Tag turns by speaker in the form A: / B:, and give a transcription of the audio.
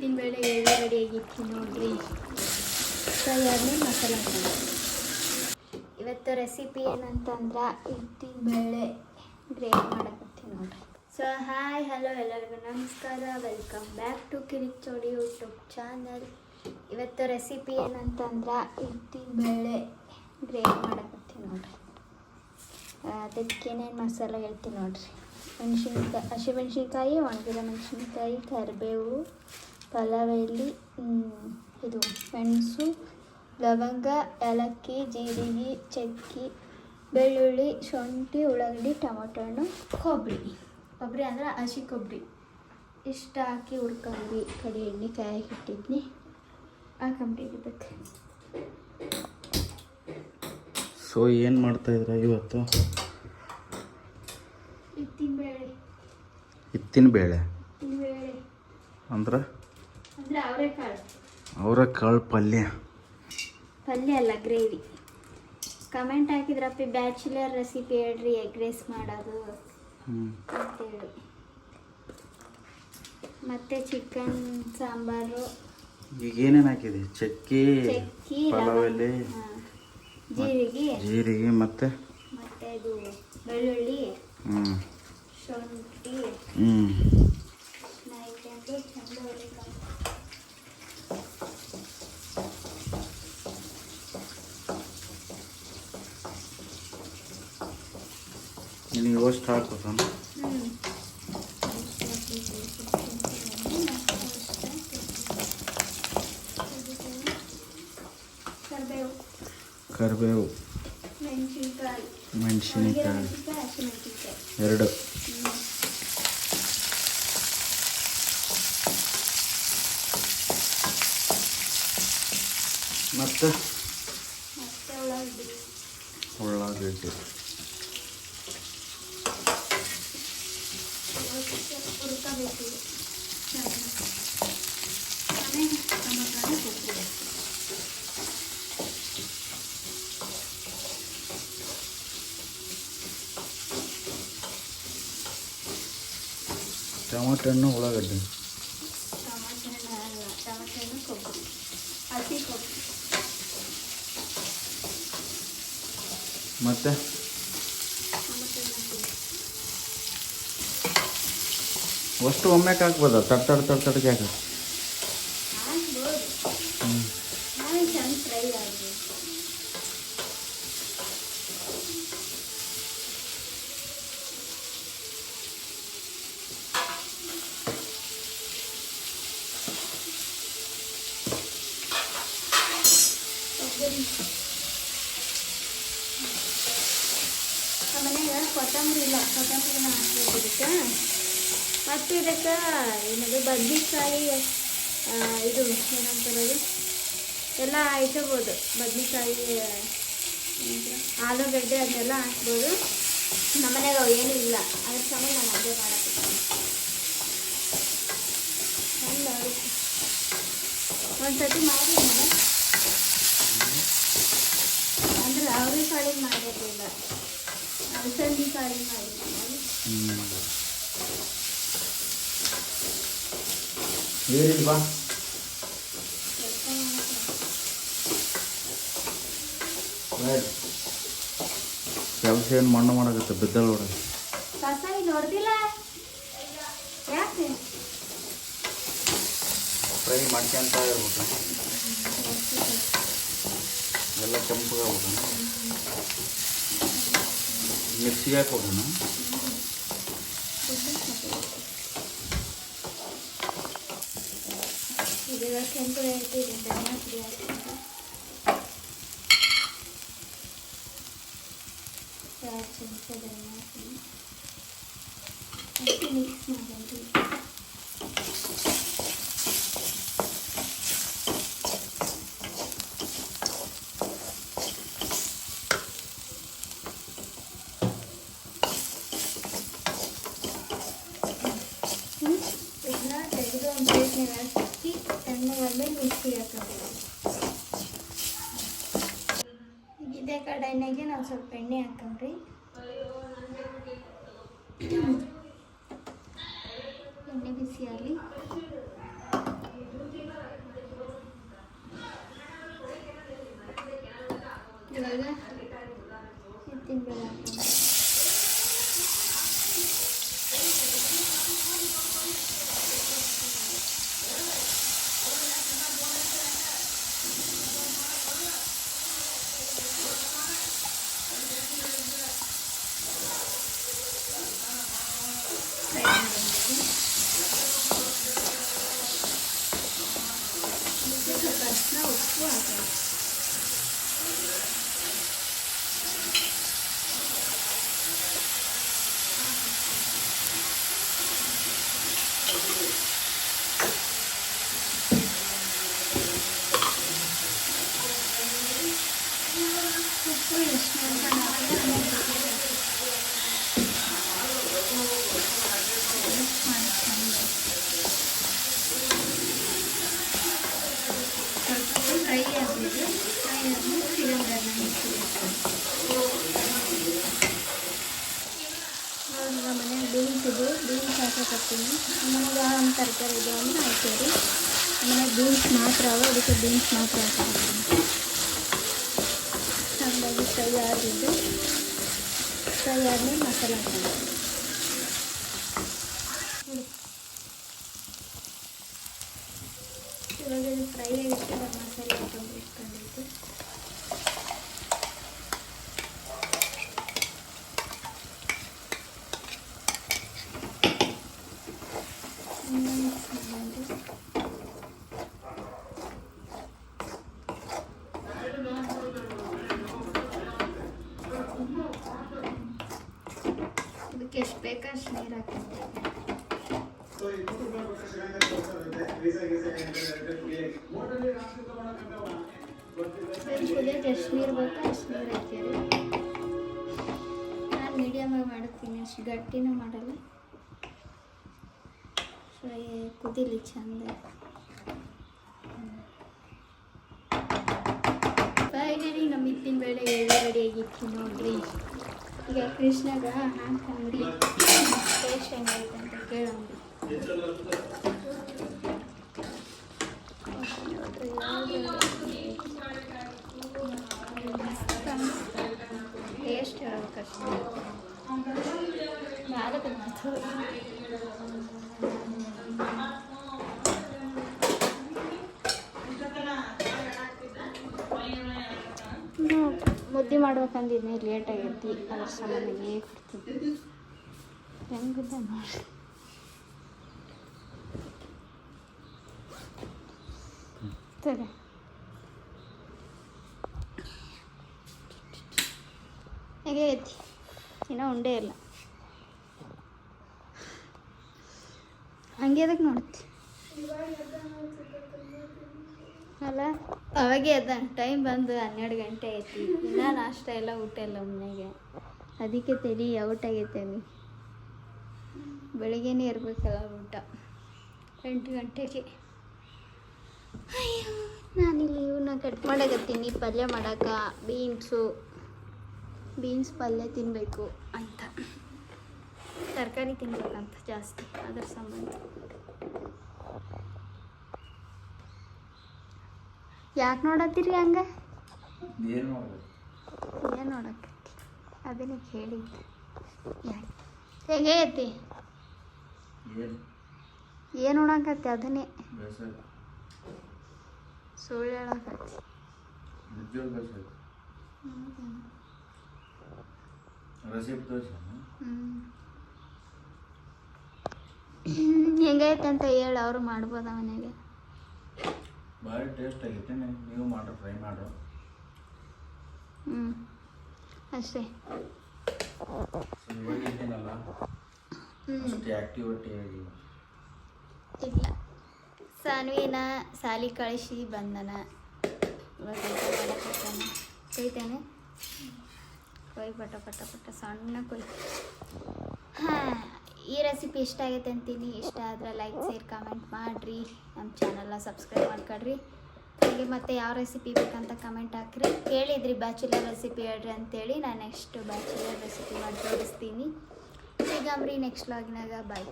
A: ಹಿಟ್ಟಿನ ಬೇಳೆ ಎಳ್ಳು ರೆಡಿ ಆಗಿತ್ತು ನೋಡ್ರಿ. ಸೊ ಎರಡನೇ ಮಸಾಲೆ ಹಾಕೋಣ. ಇವತ್ತು ರೆಸಿಪಿ ಏನಂತಂದ್ರೆ ಹಿಟ್ಟಿನ ಬೇಳೆ ಗ್ರೇಟ್ ಮಾಡಕತ್ತೀನಿ ನೋಡ್ರಿ. ಸೊ ಹಾಯ್ ಹಲೋ ಎಲ್ಲರಿಗೂ ನಮಸ್ಕಾರ, welcome back to Kirichodi YouTube channel. ಇವತ್ತು ರೆಸಿಪಿ ಏನಂತಂದ್ರೆ ಹಿಟ್ಟಿನ ಬೇಳೆ ಗ್ರೇಟ್ ಮಾಡಕತ್ತೀನಿ ನೋಡ್ರಿ. ಅದಕ್ಕೇನೇನು ಮಸಾಲೆ ಹೇಳ್ತೀನಿ ನೋಡ್ರಿ. ಹಸಿಮೆಣ್ಸಿನ್ಕಾಯಿ, ಒಣಗಿದ ಮೆಣಸಿನ್ಕಾಯಿ, ಕರಿಬೇವು, ಪಲಾವ್ ಎಲೆ, ಇದು ಮೆಣಸು, ಲವಂಗ, ಏಲಕ್ಕಿ, ಜೀರಿಗೆ, ಚಕ್ಕೆ, ಬೆಳ್ಳುಳ್ಳಿ, ಶುಂಠಿ, ಉಳ್ಳಾಗಡ್ಡಿ, ಟೊಮೊಟೊ ಹಣ್ಣು, ಕೊಬ್ಬರಿ ಅಂದರೆ ಹಸಿ ಕೊಬ್ಬರಿ ಇಷ್ಟು ಹಾಕಿ ಹುರ್ಕೊಂಡ್ವಿ. ಕಡಿ ಎಣ್ಣೆ ಕಾಯಿ ಇಟ್ಟಿದ್ನಿ ಹಾಕೊಂಬಿಟ್ಟಿರ್ಬೇಕು.
B: ಸೊ ಏನು ಮಾಡ್ತಾಯಿದ್ರ ಇವತ್ತು? ಹಿಟ್ಟಿನ ಬೇಳೆ ಅಂದ್ರೆ ಅವರೆಕಾಳು ಪಲ್ಯ
A: ಅಲ್ಲ, ಗ್ರೇವಿ. ಕಮೆಂಟ್ ಹಾಕಿದ್ರಪ್ಪಿ ಬ್ಯಾಚುಲರ್ ರೆಸಿಪಿ ಹೇಳ್ರಿ, ಎಗ್ ರೈಸ್ ಮಾಡೋದು ಅಂತೇಳಿ. ಮತ್ತು ಚಿಕನ್ ಸಾಂಬಾರು.
B: ಈಗ ಏನೇನು ಹಾಕಿದೆ? ಚಕ್ಕೆ, ಪಲಾವ್ ಎಲೆ, ಜೀರಿಗೆ ಮತ್ತು
A: ಇದು ಬೆಳ್ಳುಳ್ಳಿ, ಶುಂಠಿ ಹಾಕ್ಕೊಂಡು ಚಂದ ಹುರಿಕೊಂಡು
B: ನಿನಗೆ ಅಷ್ಟು ಹಾಕ್ಬೇಕಂತ. ಕರಿಬೇವು, ಮೆಣಸಿನಕಾಯಿ ಎರಡು, ಮತ್ತು ಉಳ್ಳಾಗಡ್ಡಿ. ಟೊಮೊಟೊ ಹಣ್ಣು, ಉಳ್ಳಾಗಡ್ಡಿ,
A: ಕೊಬ್ಬರಿ, ಹಸಿ ಕೊಬ್ಬರಿ
B: ಮತ್ತು ಅಷ್ಟು ಒಮ್ಮೆಗೆ ಹಾಕ್ಬೋದ? ತಡ್ತಡ್ಗೆ ಹಾಕ.
A: ಮನೆಗೆ ಕೊತ್ತಂಬರಿ ಇಲ್ಲ, ಕೊತ್ತಂಬರಿನ ಹಾಕ್ಬೇಕು ಇದಕ್ಕೆ. ಮತ್ತು ಇದಕ್ಕೆ ಏನದು ಬದ್ನಿಕಾಯಿ, ಇದು ಏನಂತಾರದು ಎಲ್ಲ ಹಾಕ್ಬೋದು. ಬದ್ನಿಕಾಯಿ, ಆಲೂಗಡ್ಡೆ ಅದನ್ನೆಲ್ಲ ಹಾಕ್ಬೋದು. ನಮ್ಮ ಮನೆಗೆ ಅವು ಏನೂ ಇಲ್ಲ, ಅದ್ರ ಸಮಯ ನಾನು ಅದೇ ಮಾಡಕ್ಕೆ ಒಂದು ಸತಿ ಮಾಡಿ ಅಂದರೆ ಅವ್ರಿಗೆ ಕಾಳಿಗೆ ಮಾಡಿರಲಿಲ್ಲ, ಅಲಸಂದಿ ಕಾಳಿಗೆ ಮಾಡಿದ್ದೀನಿ.
B: ಏನಿಲ್ವಾ ಕೆಲಸ ಏನು ಮಣ್ಣು ಮಾಡಾಕತ್ತೆ ಬಿದ್ದಲ್ ಒಳಗೆ.
A: ಕಸ ನೋಡ್ದಿಲ್ಲ ಯಾಕೆ?
B: ಫ್ರೈ ಮಾಡ್ಕೊಂತ ಇರ್ಬೇಕು, ಎಲ್ಲ ಕೆಂಪಗಾಗ್ಬೇಕು. ಮಿಕ್ಸಿಗೆ ಹಾಕೋಣ.
A: ಇದೀಗ ಕೆಂಪು ಹೇಳ್ತೀವಿ, ಧನಿಯಾ ಪುಡಿ ಹಾಕ್ತೀನಿ, 2 ಚಮಚ ಧನಿಯಾ ಪುಡಿ ಹಾಕಿ ಮಿಕ್ಸ್ ಮಾಡೋದು. ಇದನ್ನ ತೆಗೆದು ಒಂದು ಪ್ಲೇಟ್ನಾಗ ಹಾಕಿ ತಣ್ಣಗಾದ್ಮೇಲೆ ಮಿಕ್ಸಿಗೆ ಹಾಕೋಬೇಕು. ಇದೇ ಕಡಾಯಿನಾಗೆ ನಾವು ಸ್ವಲ್ಪ ಎಣ್ಣೆ ಹಾಕೊಂಡ್ರಿ. ಎಣ್ಣೆ ಬಿಸಿಯಾಗಿ ನೋಡಿಗ ಮನೆಗೆ ಬೀನ್ಸ್ ಇದೆ, ಬೀನ್ಸ್ ಹಾಕಕತ್ತೀನಿ. ಮನೆಗೆ ಯಾವ ಒಂದು ತರಕಾರಿ ಇದೆ ಅಂದ್ರೆ ಹಾಕ್ತೀವಿ. ಮನೆಗೆ ಬೀನ್ಸ್ ಮಾತ್ರ ಅವ, ಅದಕ್ಕೆ ಬೀನ್ಸ್ ಮಾತ್ರ ಹಾಕಕತ್ತೀನಿ. ಹಾಗಾಗಿ ಫ್ರೈ ಆಗಿದ್ದು, ಫ್ರೈ ಆದಮೇಲೆ ಮಸಾಲೆ ಹಾಕೋದು. ಇವಾಗ ಇದು ಫ್ರೈ ಆಗಿತ್ತು, ಮಸಾಲೆ ಹಾಕೊಂಡು ಇಟ್ಕೊಂಡಿದ್ದು. ಇದಕ್ಕೆ ಎಷ್ಟು ಬೇಕೋ ಅಷ್ಟು ನೀರು ಹಾಕ್ತೀನಿ. ಕುದಿಯೋಕೆ ಎಷ್ಟು ನೀರು ಬೇಕೋ ಅಷ್ಟು ನೀರು ಹಾಕ್ತೀರಿ. ನಾನು ಮೀಡಿಯಮಾಗಿ ಮಾಡ್ತೀನಿ, ಅಷ್ಟು ಗಟ್ಟಿನೂ ಮಾಡಲ್ಲ. ಫ್ರೈ ಕುದೀಲಿ ಚಂದ. ಫೈನಲಿ ನಮ್ಮ ಹಿಟ್ಟಿನ ಬೇಳೆ ಎಳ್ಳು ರೆಡಿ ಆಗಿತ್ತು ನೋಡ್ರಿ. ಈಗ ಕೃಷ್ಣಗ ಹಾಕಂಬ್ರಿ ಟೇಸ್ಟ್ ಹೆಂಗೈತೆ ಅಂತ ಕೇಳಂಬ್ರಿ. ಟೇಸ್ಟ್ ಹೇಳ್ಬೇಕಷ್ಟೇ, ಯಾರಕ್ಕೆ ಮಾತಾಡೋದು. ಮುದ್ದೆ ಮಾಡ್ಬೇಕಂದಿದ್ನಿ, ಲೇಟ್ ಆಗೈತಿ, ಅದ್ರ ಸಾಮಾನಿಗೆ ಕೊಡ್ತೀನಿ. ಹೆಂಗಿದ್ದ ನೋಡಿ. ಸರಿ, ಹೇಗೆ ಐತಿ? ಇನ್ನೂ ಉಂಡೆ ಇಲ್ಲ. ಹಂಗೆ ಅದಕ್ಕೆ ನೋಡ್ತಿ ಅಲ್ಲ, ಅವಾಗೆ ಅದ ಟೈಮ್ ಬಂದು 12 ಗಂಟೆ ಐತಿ. ಇನ್ನೂ ನಾಷ್ಟ ಎಲ್ಲ ಊಟ ಎಲ್ಲ ಮನೆಗೆ, ಅದಕ್ಕೆ ತಲೆ ಔಟ್ ಆಗೈತೆ. ಬೆಳಿಗ್ಗೆನೇ ಇರಬೇಕಲ್ಲ ಊಟ 8 ಗಂಟೆಗೆ. ಅಯ್ಯೋ, ನಾನಿಲ್ಲಿ ಇವನ್ನ ಕಟ್ ಮಾಡಕತ್ತೀನಿ ಪಲ್ಯ ಮಾಡೋಕೆ. ಬೀನ್ಸ್ ಪಲ್ಯ ತಿನ್ನಬೇಕು ಅಂತ, ತರಕಾರಿ ತಿನ್ಬೇಕಂತ ಜಾಸ್ತಿ, ಅದ್ರ ಸಂಬಂಧ. ಯಾಕೆ ನೋಡತ್ತೀರಿ ಹಂಗೆ? ಏನು ನೋಡಕ್ಕೆ? ಅದನ್ನೇ ಕೇಳಿದ್ದೆ. ಯಾಕೆ ಹೇಗೆ ಐತಿ? ಏನು ನೋಡಕತ್ತಿ? ಅದನ್ನೇ ಸುಳ್ಳು ಹೇಳಕತ್ತಿ. ಹೆಂಗೈತೆ ಅಂತ ಹೇಳಿ, ಅವರು ಮಾಡ್ಬೋದ ಮನೆಗೆ.
B: ಭಾರಿ ಟೇಸ್ಟ್ ಆಗೈತೆ, ನೀವು ಮಾಡ್ರಿ, ಟ್ರೈ ಮಾಡ್ರಿ.
A: ಅಷ್ಟೇ.
B: ಇವಾಗಿದ್ದೀನಲ್ಲ ಅಷ್ಟೇ ಆ್ಯಕ್ಟಿವಿಟಿ ಆಗಿ
A: ಇಲ್ಲ. ಸಾನ್ವಿನ ಸಾಲಿ ಕಳಿಸಿ ಬಂದನ, ಇವಾಗ ಕೊಯ್ತಾನೆ. ಕೊಯ್ ಪಟ ಪಟ ಪಟ ಸಣ್ಣ ಕೊಯ್. ಹಾಂ, ಈ ರೆಸಿಪಿ ಇಷ್ಟ ಆಗೈತೆ ಅಂತೀನಿ. ಇಷ್ಟ ಆದರೆ ಲೈಕ್, ಶೇರ್, ಕಮೆಂಟ್ ಮಾಡಿರಿ. ನಮ್ಮ ಚಾನಲ್ನ ಸಬ್ಸ್ಕ್ರೈಬ್ ಮಾಡ್ಕೊಳ್ರಿ. ಹಾಗೆ ಮತ್ತು ಯಾವ ರೆಸಿಪಿ ಬೇಕಂತ ಕಮೆಂಟ್ ಹಾಕ್ರಿ. ಕೇಳಿದ್ರಿ ಬ್ಯಾಚುಲರ್ ರೆಸಿಪಿ ಹೇಳ್ರಿ ಅಂತೇಳಿ, ನಾನು ನೆಕ್ಸ್ಟ್ ಬ್ಯಾಚುಲರ್ ರೆಸಿಪಿ ಮಾಡಿ ತೋರಿಸ್ತೀನಿ. ಸಿಗಮ್ರಿ ನೆಕ್ಸ್ಟ್ ವ್ಲಾಗ್ನಾಗ. ಬಾಯ್.